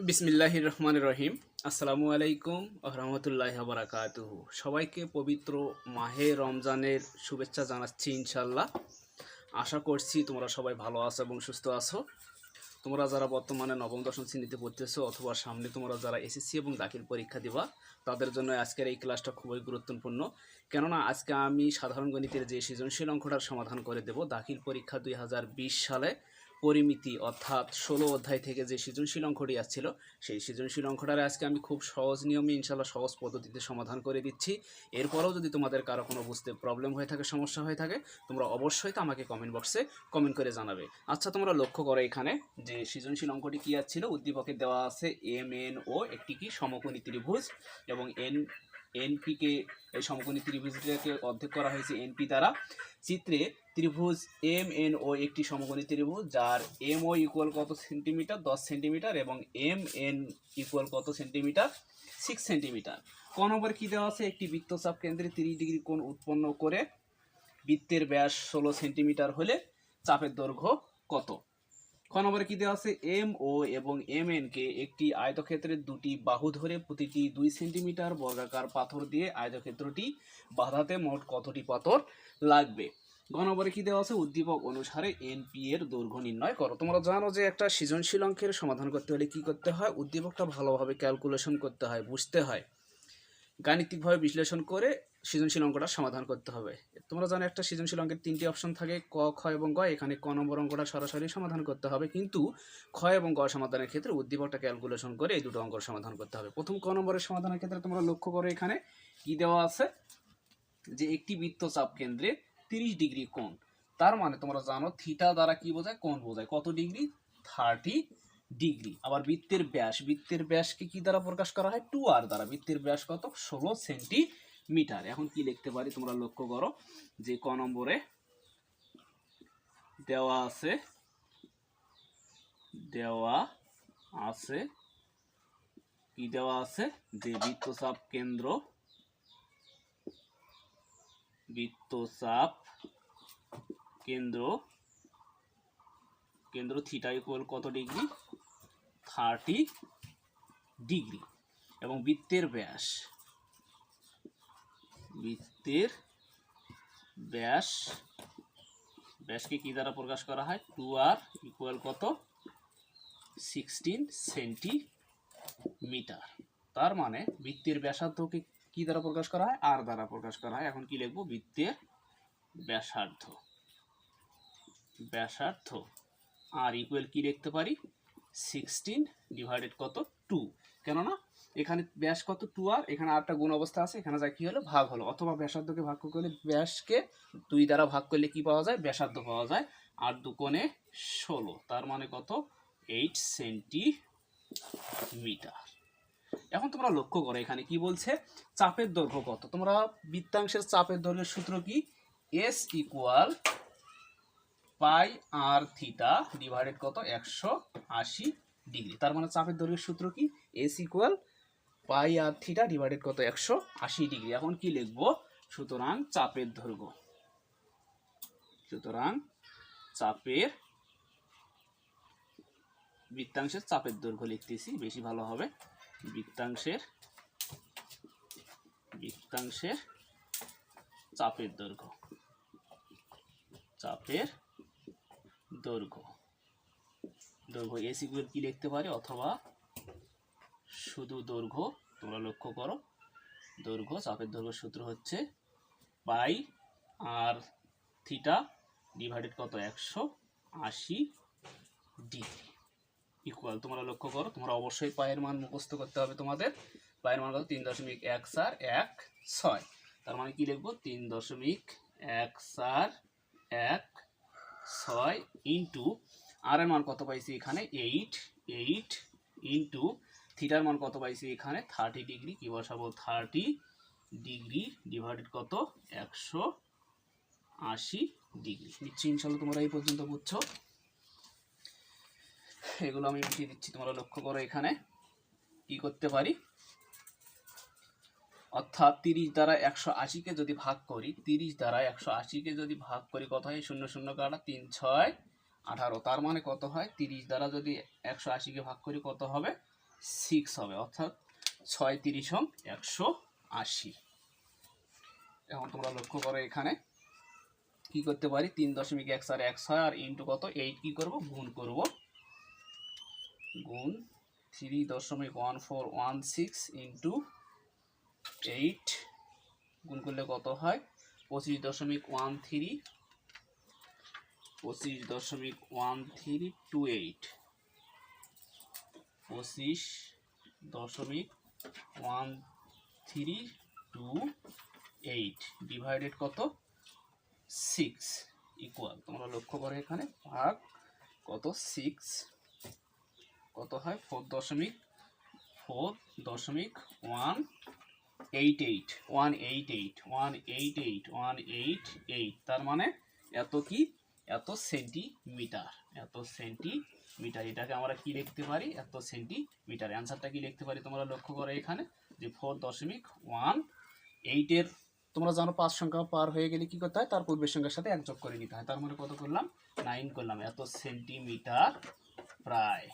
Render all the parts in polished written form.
বিসমিল্লাহির রহমানির রহিম। আসসালামু আলাইকুম ওয়া রাহমাতুল্লাহি ওয়া বারাকাতুহু। সবাইকে পবিত্র মাহে রমজানের শুভেচ্ছা জানাচ্ছি ইনশাআল্লাহ। আশা করছি তোমরা সবাই ভালো আছো এবং সুস্থ আছো। তোমরা যারা বর্তমানে নবম দশম শ্রেণীতে পড়তেছো অথবা সামনে তোমরা যারা এসএসসি এবং দাখিল পরীক্ষা দিবা, তাদের জন্য আজকের এই ক্লাসটা খুবই গুরুত্বপূর্ণ। কেননা আজকে আমি সাধারণ গণিতের যে সৃজনশীল অঙ্কটার সমাধান করে দেব দাখিল পরীক্ষা 2020 সালে পরিমিতি অর্থাৎ 16 অধ্যায় থেকে যে সৃজনশীল অঙ্কটি আসছিল, সেই সৃজনশীল অঙ্কটারে আজকে আমি খুব সহজ নিয়মে ইনশাআল্লাহ সহজ পদ্ধতিতে সমাধান করে দিচ্ছি। এরপরেও যদি তোমাদের কারো কোনো বুঝতে প্রবলেম হয়ে থাকে, সমস্যা হয়ে থাকে, তোমরা অবশ্যই তো আমাকে কমেন্ট বক্সে কমেন্ট করে জানাবে। আচ্ছা, তোমরা লক্ষ্য করো এখানে যে সৃজনশীল অঙ্কটি কী আসছিল। উদ্দীপকে দেওয়া আছে এম এন ও একটি কি সমকোণী ত্রিভুজ এবং এনপিকে এই সমকোণী ত্রিভুজটাকে অর্ধেক করা হয়েছে এনপি দ্বারা। চিত্রে ত্রিভুজ এম এন ও একটি সমকোণী ত্রিভুজ যার এম ও ইকুয়াল কত সেন্টিমিটার 10 সেন্টিমিটার এবং এম এন ইকুয়াল কত সেন্টিমিটার 6 সেন্টিমিটার। ক নম্বর কী দেওয়া আছে, একটি বৃত্তচাপ কেন্দ্রে 30 ডিগ্রি কোণ উৎপন্ন করে বৃত্তের ব্যাস 16 সেন্টিমিটার হলে চাপের দৈর্ঘ্য কত। খ নম্বরে কী দেওয়া আছে, এম ও এবং এম এন কে একটি আয়তক্ষেত্রের দুটি বাহু ধরে প্রতিটি 2 সেন্টিমিটার বর্গাকার পাথর দিয়ে আয়তক্ষেত্রটি বাঁধাতে মোট কতটি পাথর লাগবে। গ নম্বরে কী দেওয়া আছে, উদ্দীপক অনুসারে এনপি এর দৈর্ঘ্য নির্ণয় করো। তোমরা জানো যে একটা সৃজনশীল অঙ্কের সমাধান করতে হলে কী করতে হয়, উদ্দীপকটা ভালোভাবে ক্যালকুলেশন করতে হয়, বুঝতে হয়, গাণিতিকভাবে বিশ্লেষণ করে সৃজনশীল অঙ্কটা সমাধান করতে হবে। তোমরা জানো একটা সৃজনশীল অঙ্কের 3টি অপশন থাকে, ক, খ এবং গ। এখানে ক নম্বর অঙ্কটা সরাসরি সমাধান করতে হবে, কিন্তু খ এবং গ সমাধানের ক্ষেত্রে উদ্দীপকটা ক্যালকুলেশন করে এই দুটো অঙ্কের সমাধান করতে হবে। প্রথম ক নম্বরের সমাধানের ক্ষেত্রে তোমরা লক্ষ্য করো এখানে কি দেওয়া আছে, যে একটি বৃত্তচাপ কেন্দ্রে 30 ডিগ্রি কোণ। তার মানে তোমরা জানো থিটা দ্বারা কি বোঝায়, কোণ বোঝায়। কত ডিগ্রি? 30 ডিগ্রি। আবার বৃত্তের ব্যাসকে কি দ্বারা প্রকাশ করা হয়? 2r দ্বারা। বৃত্তের ব্যাস কত? 16 সেন্টিমিটার। এখন কি লিখতে পারি তোমরা লক্ষ্য করো, যে ক নম্বরে দেওয়া আছে কি দেওয়া আছে, যে বৃত্তচাপ কেন্দ্র থিটা ইকুয়াল কত ডিগ্রি? 30 ডিগ্রি। এবং বৃত্তের ব্যাসকে কি দ্বারা প্রকাশ করা হয়? 2r ইকুয়াল কত? 16 সেন্টিমিটার। তার মানে বৃত্তের ব্যাসার্ধকে কি দ্বারা প্রকাশ করা হয়? r দ্বারা প্রকাশ করা হয়। এখন কি লিখবো? বৃত্তের ব্যাসার্ধ আর ইকুয়াল কি লিখতে পারি? 16 ডিভাইডেড কত? 2। কেননা এখানে ব্যাস কত? 2r, এখানে আরটা গুণ অবস্থা আছে, এখানে যা কি হলো? ভাগ হলো। অথবা ব্যাসার্ধকে ভাগ করলে ব্যাসকে 2 দ্বারা ভাগ করলে কি পাওয়া যায়? ব্যাসার্ধ পাওয়া যায়। আর 2 কোণে 16, তার মানে কত? 8 সেন্টিমিটার। এখন তোমরা লক্ষ্য করো এখানে কি বলছে, চাপের দৈর্ঘ্য কত। তোমরা বৃত্তাংশের চাপের দৈর্ঘ্যের সূত্র কি? এস ইকুয়াল পাই আর থিটা ডিভাইডেড কত? 180 ডিগ্রি। তার মানে চাপের দৈর্ঘ্যের সূত্র কি? এস ইকুয়াল পাই আর থিটা ডিভাইডেড কত? 180 ডিগ্রি। এখন কি লিখবো? সুতরাং বৃত্তাংশের চাপের দৈর্ঘ্য লিখতেছি, বেশি ভালো হবে। বৃত্তাংশের চাপের দৈর্ঘ্য এস ইকুয়াল কি লিখতে পারি, অথবা শুধু দৈর্ঘ্য। তোমরা লক্ষ্য করো চাপের দৈর্ঘ্যের সূত্র হচ্ছে পাই আর থিটা ডিভাইডেড কত? 180 ডিগ্রি ইকুয়াল। তোমরা লক্ষ্য করো, তোমরা অবশ্যই পায়ের মান মুখস্থ করতে হবে তোমাদের। পায়ের মান কত? 3.1416। তার মানে কি লিখবো? 3.1416 ইন্টু আর এর মান কত পাইছি এখানে? 8 ইন্টু থিটার মান কত পাইছি এখানে? 30 ডিগ্রি। কি বসাবো? 30 ডিগ্রি ডিভাইডেড কত? 180 ডিগ্রি। নিশ্চয়ই ইনশাল্লাহ তোমরা এই পর্যন্ত বুঝছো। এগুলো আমি মিটিয়ে দিচ্ছি, তোমরা লক্ষ্য করো এখানে কি করতে পারি। অর্থাৎ 30 দ্বারা 180কে যদি ভাগ করি, কত হয়? 0 0 কাটা 3 6 18, তার মানে কত হয় 30 দ্বারা যদি 180-কে ভাগ করি কত হবে 6 হবে, অর্থাৎ 6 30 180। এখন তোমরা লক্ষ্য করো এখানে কি করতে পারি 3.1 আর 1 আর ইন্টু কত 8 কি করব গুণ করব, গুণ 3.1416 ইন্টু 8 গুণ করলে কত হয় 25.13 25.1328 25.1328 ডিভাইডেড কত 6 ইকুয়াল, তোমরা লক্ষ্য করো এখানে ভাগ কত 6 কত হয় 4.188 তার মানে এত কি এত সেন্টিমিটার, এটাকে আমরা কি লিখতে পারি এত সেন্টিমিটার। অ্যান্সারটা কি লিখতে পারি তোমরা লক্ষ্য করো এখানে যে 4.18 এর তোমরা জানো 5 সংখ্যা পার হয়ে গেলে কি করতে হয় তার পূর্বের সংখ্যার সাথে 1 যোগ করে নিতে হয়, তার মানে কত করলাম 9 করলাম, এত সেন্টিমিটার প্রায়,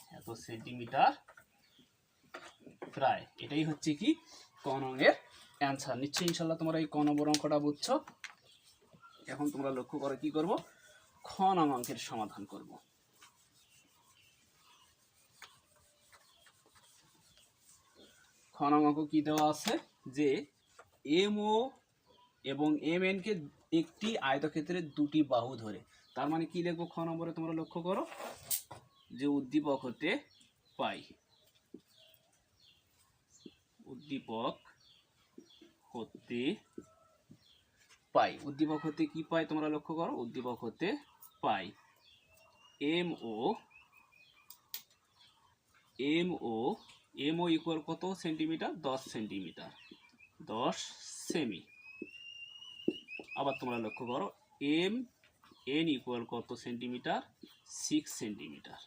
এটাই হচ্ছে কি ক নং এর অ্যান্সার। নিশ্চয়ই ইনশাল্লাহ তোমরা এই ক নম্বর অঙ্কটা বুঝছো। এখন তোমরা লক্ষ্য করে কি করব খ নং অঙ্কের সমাধান করব। খ নং অঙ্ক কি দেওয়া আছে যে MO এবং MN কে একটি আয়তক্ষেত্রের দুটি বাহু ধরে, তার মানে কি লিখবো খ নম্বরে তোমরা লক্ষ্য করো যে উদ্দীপক হতে পাই, উদ্দীপক হতে কি পাই তোমরা লক্ষ্য করো, উদ্দীপক হতে পাই MO ইকুয়াল কত সেন্টিমিটার 10 সেন্টিমিটার 10 সেমি। আবার তোমরা লক্ষ্য করো MN ইকুয়াল কত সেন্টিমিটার 6 সেন্টিমিটার।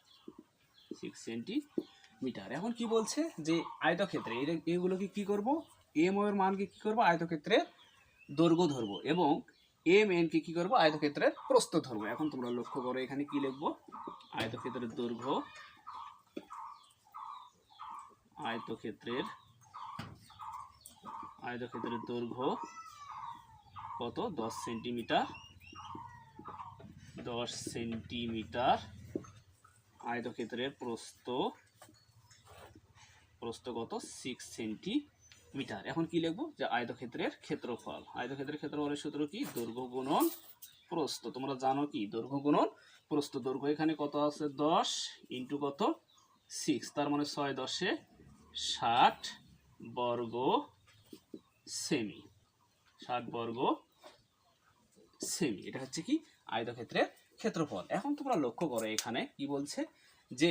এখন কি বলছে যে আয়তক্ষেত্রে এগুলোকে কি করব MO এর মানকে কি করব আয়তক্ষেত্রের দৈর্ঘ্য ধরবো এবং MN কে কি করব আয়তক্ষেত্রের প্রস্থ ধরবো। এখন তোমরা লক্ষ্য করো এখানে কি লিখবো আয়তক্ষেত্রের দৈর্ঘ্য, আয়তক্ষেত্রের দৈর্ঘ্য কত 10 সেন্টিমিটার, আয়তক্ষেত্রের প্রস্থ কত 6 সেন্টিমিটার। এখন কি লিখবো যে আয়তক্ষেত্রের ক্ষেত্রফলের সূত্র কি দৈর্ঘ্য গুণন প্রস্থ, তোমরা জানো কি দৈর্ঘ্য গুণন প্রস্থ। দৈর্ঘ্য এখানে কত আছে 10 ইন্টু কত 6, তার মানে 6 10 60 বর্গ সেমি, এটা হচ্ছে কি আয়তক্ষেত্রের ক্ষেত্রফল। এখন তোমরা লক্ষ্য করো এখানে কি বলছে যে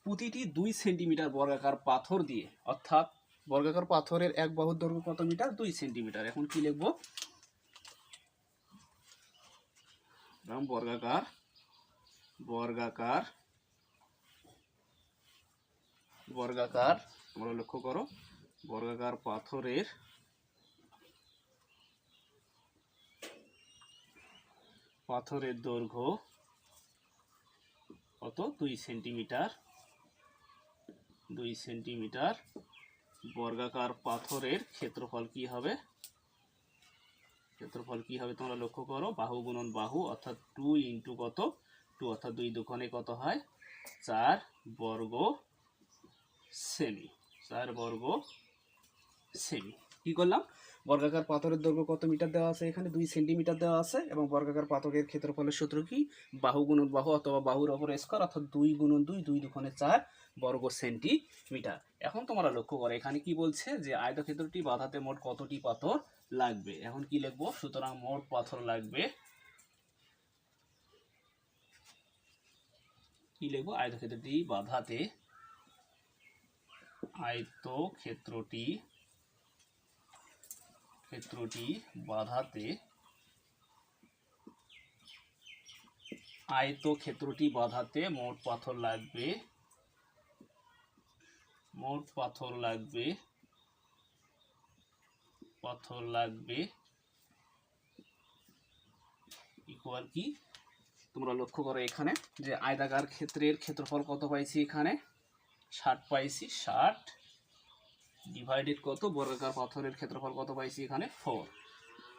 প্রতিটি 2 সেন্টিমিটার বর্গাকার পাথর দিয়ে, অর্থাৎ বর্গাকার পাথরের এক বাহুর দৈর্ঘ্য কত মিটার 2 সেন্টিমিটার। এখন কি লিখবো বর্গাকার তোমরা লক্ষ্য করো বর্গাকার পাথরের দৈর্ঘ্য কত 2 সেন্টিমিটার, বর্গাকার পাথরের ক্ষেত্রফল কি হবে তোমরা লক্ষ্য করো বাহু গুণন বাহু, অর্থাৎ 2 ইন্টু কত 2, অর্থাৎ 2 দুগুণে কত হয় 4 বর্গ সেমি, কি করলাম বর্গাকার পাথরের দৈর্ঘ্য কত মিটার দেওয়া আছে এখানে 2 সেন্টিমিটার দেওয়া আছে এবং বর্গাকার পাথরের ক্ষেত্রফলের সূত্র কি বাহু গুণন বাহু অথবা বাহুর অপর স্কয়ার, অর্থাৎ 2 গুণন 2 2 দুগুণে 4 বর্গ সেন্টিমিটার। এখন তোমরা লক্ষ্য করো এখানে কি বলছে যে আয়তক্ষেত্রটি বাঁধাতে মোট কতটি পাথর লাগবে। এখন কি লিখবো সুতরাং মোট পাথর লাগবে কি লিখবো আয়তক্ষেত্রটি বাঁধাতে মোট পাথর লাগবে ইকুয়াল কি তোমরা লক্ষ্য করো এখানে যে আয়তাকার ক্ষেত্রের ক্ষেত্রফল কত পাইছি, এখানে 60 পাইছি। 60 ডিভাইডেড কত, বর্গাকার পাথরের ক্ষেত্রফল কত পাইছি, এখানে 4,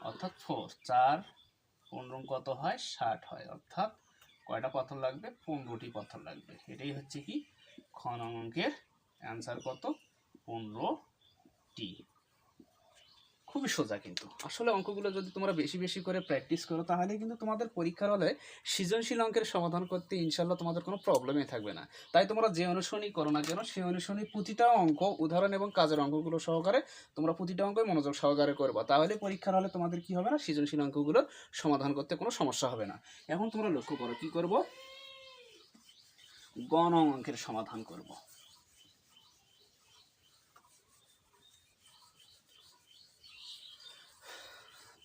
অর্থাৎ 4 4 15 কত হয়, 60 হয়। অর্থাৎ কয়টা পাথর লাগবে, 15টি পাথর লাগবে। এটাই হচ্ছে কি খ নং অঙ্কের অ্যান্সার, কত, 15টি। খুবই সোজা, কিন্তু আসলে অঙ্কগুলো যদি তোমরা বেশি বেশি করে প্র্যাকটিস করো তাহলে কিন্তু তোমাদের পরীক্ষার হলে সৃজনশীল অঙ্কের সমাধান করতে ইনশাল্লাহ তোমাদের কোনো প্রবলেমই থাকবে না। তাই তোমরা যে অনুসরণই করো না কেন, সেই অনুসরণী প্রতিটা অঙ্ক উদাহরণ এবং কাজের অঙ্কগুলো সহকারে তোমরা প্রতিটা অঙ্কই মনোযোগ সহকারে করবা, তাহলে পরীক্ষার হলে তোমাদের কি হবে না, সৃজনশীল অঙ্কগুলোর সমাধান করতে কোনো সমস্যা হবে না। এখন তোমরা লক্ষ্য করো কি করব, গ নং অঙ্কের সমাধান করব।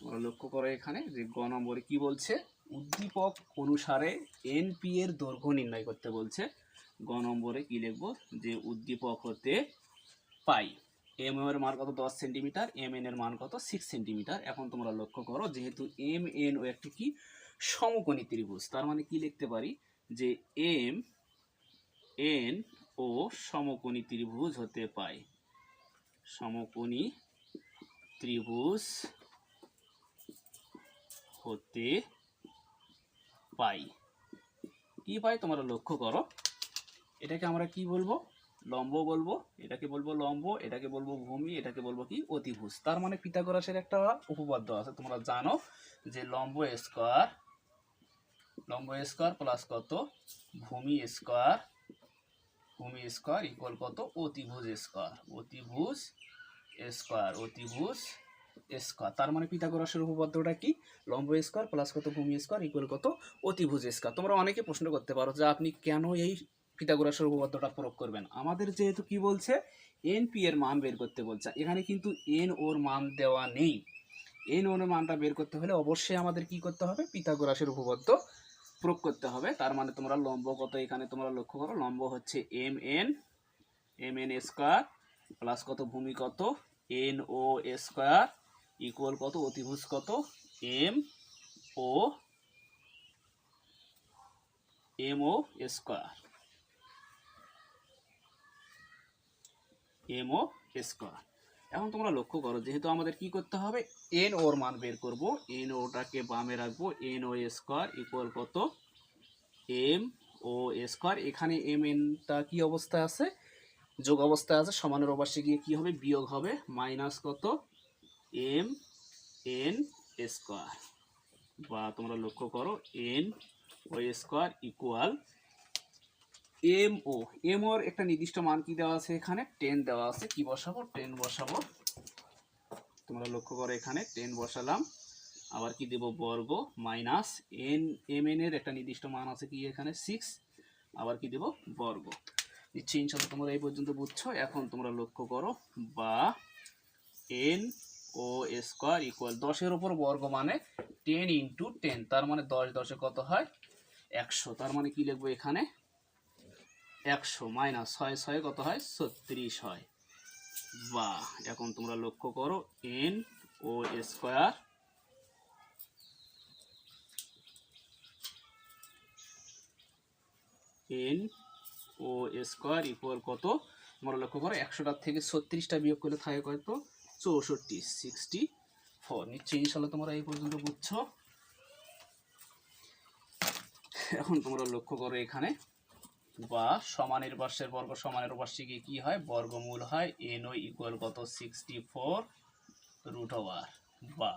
তোমরা লক্ষ্য করো এখানে যে গ নম্বরে কি বলছে, উদ্দীপক অনুসারে এনপি এর দৈর্ঘ্য নির্ণয় করতে বলছে। গ নম্বরে কি লিখবো, যে উদ্দীপক হতে পাই এম এর মান কত, 10 সেন্টিমিটার, এম এন এর মান কত, 6 সেন্টিমিটার। এখন তোমরা লক্ষ্য করো যেহেতু এম এন ও একটি কি সমকোণী ত্রিভুজ, তার মানে কি লিখতে পারি যে এম এন ও সমকোণী ত্রিভুজ হতে পাই, সমকোণী ত্রিভুজ হতে পাই। কি পাই তোমরা লক্ষ্য করো, এটাকে আমরা কি বলবো, লম্ব বলবো, এটাকে বলবো লম্ব, এটাকে বলবো ভূমি, এটাকে বলবো কি অতিভুজ। তার মানে পিথাগোরাসের একটা উপপাদ্য আছে, তোমরা জানো যে লম্ব স্কয়ার প্লাস কত, ভূমি স্কয়ার ইকুয়াল কত, অতিভুজ স্কয়ার। তার মানে পিথাগোরাসের উপপাদ্যটা কি, লম্ব স্কয়ার প্লাস কত, ভূমি স্কয়ার ইকুয়াল কত, অতিভুজ স্কয়ার। তোমরা অনেকে প্রশ্ন করতে পারো যে আপনি কেন এই পিথাগোরাসের উপপাদ্যটা প্রয়োগ করবেন। আমাদের যেহেতু কি বলছে, এন পি এর মান বের করতে বলছে, এখানে কিন্তু এন ওর মান দেওয়া নেই। এন ওর মানটা বের করতে হলে অবশ্যই আমাদের কি করতে হবে, পিথাগোরাসের উপপাদ্য প্রয়োগ করতে হবে। তার মানে তোমরা লম্ব কত, এখানে তোমরা লক্ষ্য করো লম্ব হচ্ছে এম এন স্কয়ার প্লাস কত, ভূমি কত, এন ও স্কয়ার ইকুয়াল কত, অতিভুজ কত, এম ও স্কয়ার। এখন তোমরা লক্ষ্য করো যেহেতু আমাদের কি করতে হবে, এন ওর মান বের করব, এন ওটাকে বামে রাখবো, এন ও স্কয়ার ইকুয়াল কত, এম ও স্কয়ার। এখানে এম এনটা কি অবস্থায় আছে, যোগ অবস্থায় আছে, সমানের অবশ্যই গিয়ে কি হবে, বিয়োগ হবে, মাইনাস কত, এম এন স্কয়ার, বা তোমরা লক্ষ্য করো N O square equal M ওর একটা নির্দিষ্ট মান কি দেওয়া আছে, এখানে 10 দেওয়া আছে, কি বসাবো, 10 বসাবো। তোমরা লক্ষ্য করো এখানে 10 বসালাম, আবার কি দেব, বর্গ, মাইনাস এম এন এর একটা নির্দিষ্ট মান আছে কি এখানে 6, আবার কি দেব, বর্গ। নিশ্চয়ই ইনশাআল্লাহ তোমরা এই পর্যন্ত বুঝছো। এখন তোমরা লক্ষ্য করো, বা এন ও স্কয়ার ইকুয়াল 10 উপর বর্গ মানে 10 ইন্টু 10, তার মানে 10 10 কত হয়, 100। তার মানে কি লিখবো এখানে 100 মাইনাস 6 6 কত হয়, 36 হয়। বা এখন তোমরা লক্ষ্য করো এন ও স্কয়ার ইকুয়াল কত, তোমরা লক্ষ্য করো 100টার থেকে 36টা বিয়োগ করলে থাকে কত, 64, 64। নিশ্চয়ই ইনশাআল্লাহ তোমরা এই পর্যন্ত বুঝছো। এখন তোমরা লক্ষ্য করো এখানে, বা সমানের পাশের বর্গ সমানের পাশে গিয়ে কি হয়, বর্গমূল হয়, এন ও ইকুয়াল কত, 64 রুট ওভার, বা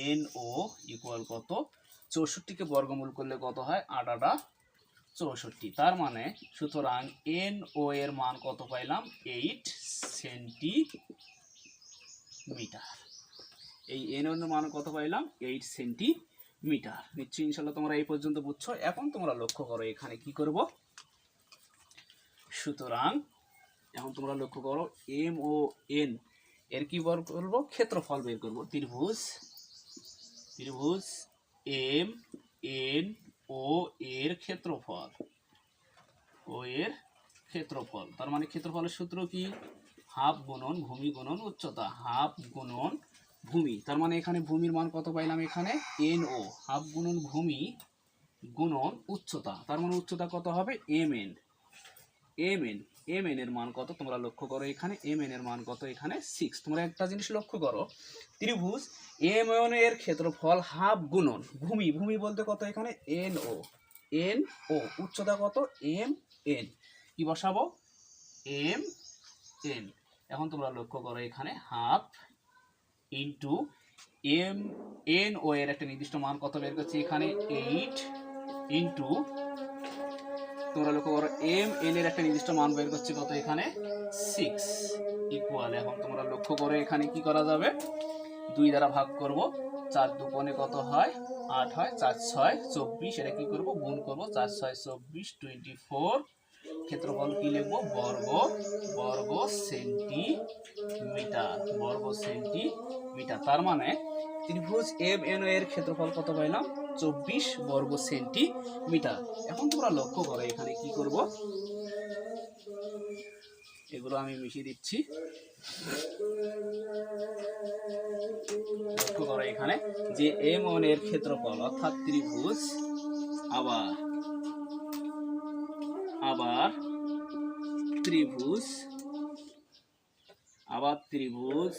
এন ও ইকুয়াল কত, 64কে বর্গমূল করলে কত হয়, 8 8 64। তার মানে সুতরাং এন ও এর মান কত পাইলাম, 8 সেন্টিমিটার। এই এন ও এর মান কত পাইলাম, 8 সেন্টিমিটার। নিশ্চয়ই ইনশাআল্লাহ তোমরা এই পর্যন্ত বুঝছো। এখন তোমরা লক্ষ্য করো এখানে কি করব, সুতরাং এখন তোমরা লক্ষ্য করো এম ও এন এর কি বের করব, ক্ষেত্রফল বের করব। ত্রিভুজ এম এন ও এর ক্ষেত্রফল, তার মানে ক্ষেত্রফলের সূত্র কি, হাফ গুণন ভূমি গুণন উচ্চতা, হাফ গুণন ভূমি। তার মানে এখানে ভূমির মান কত পাইলাম, এখানে এন ও, হাফ গুণন ভূমি গুণন উচ্চতা, তার মানে উচ্চতা কত হবে mn। mn এর মান কত তোমরা লক্ষ্য করো, এখানে mn এর মান কত, এখানে 6। তোমরা একটা জিনিস লক্ষ্য করো, ত্রিভুজ mn এর ক্ষেত্রফল হাফ গুণন ভূমি, ভূমি বলতে কত এখানে no, উচ্চতা কত mn, কি বসাবো mn। এখন তোমরা লক্ষ্য করো এখানে হাফ ইন্টু no এর একটা নির্দিষ্ট মান কত বের করছি এখানে 8 ইন্টু তোমরা লক্ষ্য করো mn এর একটা নির্দিষ্ট মান বের করছি কত এখানে 6 ইকুয়াল। এখন তোমরা লক্ষ্য করো এখানে কি করা যাবে, 2 দ্বারা ভাগ করব, 4 দুগুণে কত হয় 8 হয়, 4 6 24, এটা কি করব গুণ করব, 4 6 24 24। ক্ষেত্রফল কি লিখবো বর্গ সেন্টিমিটার। তার মানে ত্রিভুজ mno এর ক্ষেত্রফল কত পাইলাম 24 বর্গ সেন্টিমিটার। এখন তোমরা লক্ষ্য করো এখানে কি করব, এগুলো আমি মিশিয়ে দিচ্ছি। লক্ষ্য করো এখানে যে m1 এর ক্ষেত্রফল অর্থাৎ ত্রিভুজ আবার ত্রিভুজ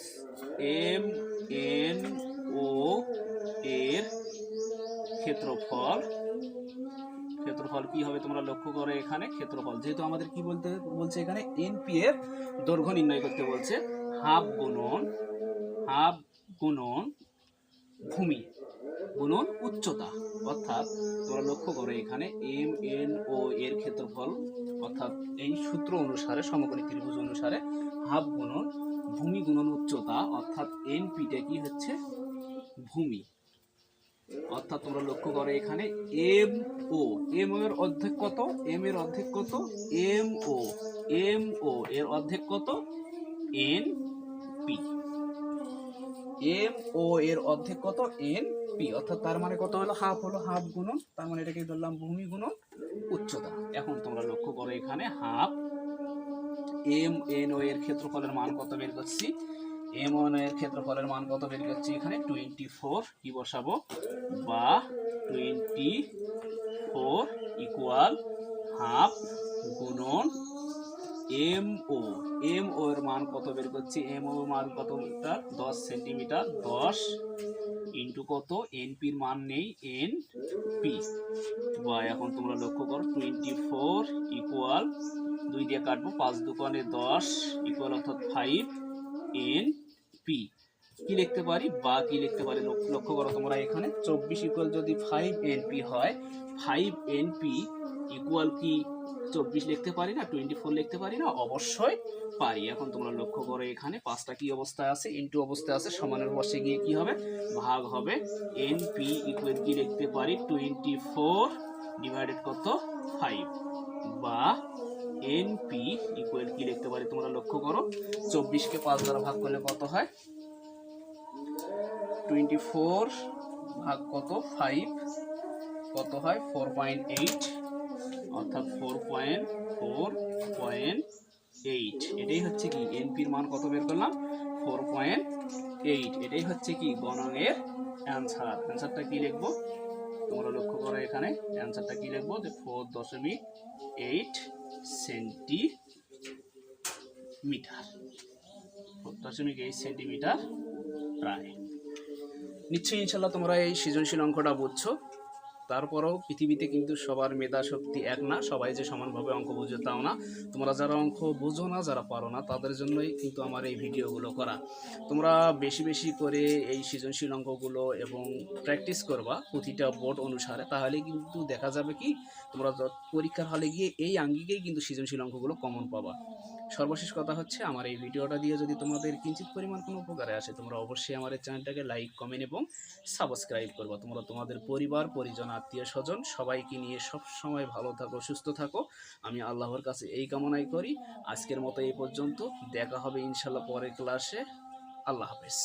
mno এর ক্ষেত্রফল কি হবে তোমরা লক্ষ্য করো এখানে, ক্ষেত্রফল যেহেতু আমাদের কি বলছে এখানে এনপি এর দৈর্ঘ্য নির্ণয় করতে বলছে, হাফ গুণন ভূমি গুণন উচ্চতা, অর্থাৎ তোমরা লক্ষ্য করো এখানে mno এর ক্ষেত্রফল অর্থাৎ এই সূত্র অনুসারে সমকোণী ত্রিভুজ অনুসারে হাফ গুণন ভূমি গুণন উচ্চতা, অর্থাৎ এনপিটা কি হচ্ছে ভূমি। অর্থাৎ তোমরা লক্ষ্য করো এখানে mo এর অর্ধেক কত, m এর অর্ধেক কত mo এর অর্ধেক কত np, mo এর অর্ধেক কত np, অর্থাৎ তার মানে কত হলো হাফ গুণন, তার মানে এটাকে ধরলাম ভূমি গুণন উচ্চতা। এখন তোমরা লক্ষ্য করো এখানে হাফ mno এর ক্ষেত্রফলের মান কত বের করছি, m1 এর ক্ষেত্রফলের মান কত বের করছি এখানে 24, কি বসাবো বা 24 ইকুয়াল হাফ গুণন mo এর মান কত বের করছি, mo এর মান কত মিটার 10 সেন্টিমিটার, 10 ইন্টু কত np এর মান নেই np বা এখন তোমরা লক্ষ্য করো 24 ইকুয়াল 2 দিয়ে কাটবো, 5 দুগুণে 10 ইকুয়াল অর্থাৎ 5 np। কি লিখতে পারি বা কি লিখতে পারি লক্ষ্য করো তোমরা এখানে 24 ইকুয়াল যদি 5 np হয়, 5 np ইকুয়াল কি 24 লিখতে পারি না, 24 লিখতে পারি না, অবশ্যই পারি। এখন তোমরা লক্ষ্য করো এখানে 5টা কি অবস্থায় আছে, ইনটু অবস্থায় আছে, সমানের বসে গিয়ে কি হবে ভাগ হবে, np ইকুয়াল কি লিখতে পারি 24 ডিভাইডেড কত 5 বা np ইকুয়াল কি লিখতে পারি তোমরা লক্ষ্য করো 24 কে 5 দ্বারা ভাগ করলে কত হয়, 24 ভাগ কত 5 কত হয় 4.8, অর্থাৎ 4.8। এটাই হচ্ছে কি এনপির মান কত বের করলাম 4.8। এটাই হচ্ছে কি গণনের অ্যান্সারটা কি লিখবো তোমরা লক্ষ্য করো এখানে অ্যান্সারটা কি লিখবো যে 4.8 সেন্টিমিটার, 4.8 সেন্টিমিটার প্রায়। নিশ্চয়ই ইনশাল্লাহ তোমরা এই সৃজনশীল অঙ্কটা বুঝছো। তারপরেও পৃথিবীতে কিন্তু সবার মেধা শক্তি এক না, সবাই যে সমানভাবে অঙ্ক বুঝে তাও না। তোমরা যারা অঙ্ক বোঝো না, যারা পারো না, তাদের জন্যই কিন্তু আমার এই ভিডিওগুলো করা। তোমরা বেশি বেশি করে এই সৃজনশীল অঙ্কগুলো এবং প্র্যাকটিস করবা প্রতিটা বোর্ড অনুসারে, তাহলে কিন্তু দেখা যাবে কি তোমরা পরীক্ষার হলে গিয়ে এই আঙ্গিকেই কিন্তু সৃজনশীল অঙ্কগুলো কমন পাবা। সর্বশেষ কথা হচ্ছে, আমার এই ভিডিওটা দিয়ে যদি তোমাদের কিঞ্চিত পরিমাণ কোনো উপকারে আসে, তোমরা অবশ্যই আমার এই চ্যানেলটাকে লাইক, কমেন্ট এবং সাবস্ক্রাইব করবা। তোমরা তোমাদের পরিবার পরিজন আত্মীয় স্বজন সবাইকে নিয়ে সব সময় ভালো থাকো, সুস্থ থাকো, আমি আল্লাহর কাছে এই কামনাই করি। আজকের মতো এই পর্যন্ত, দেখা হবে ইনশাল্লাহ পরের ক্লাসে। আল্লাহ হাফেজ।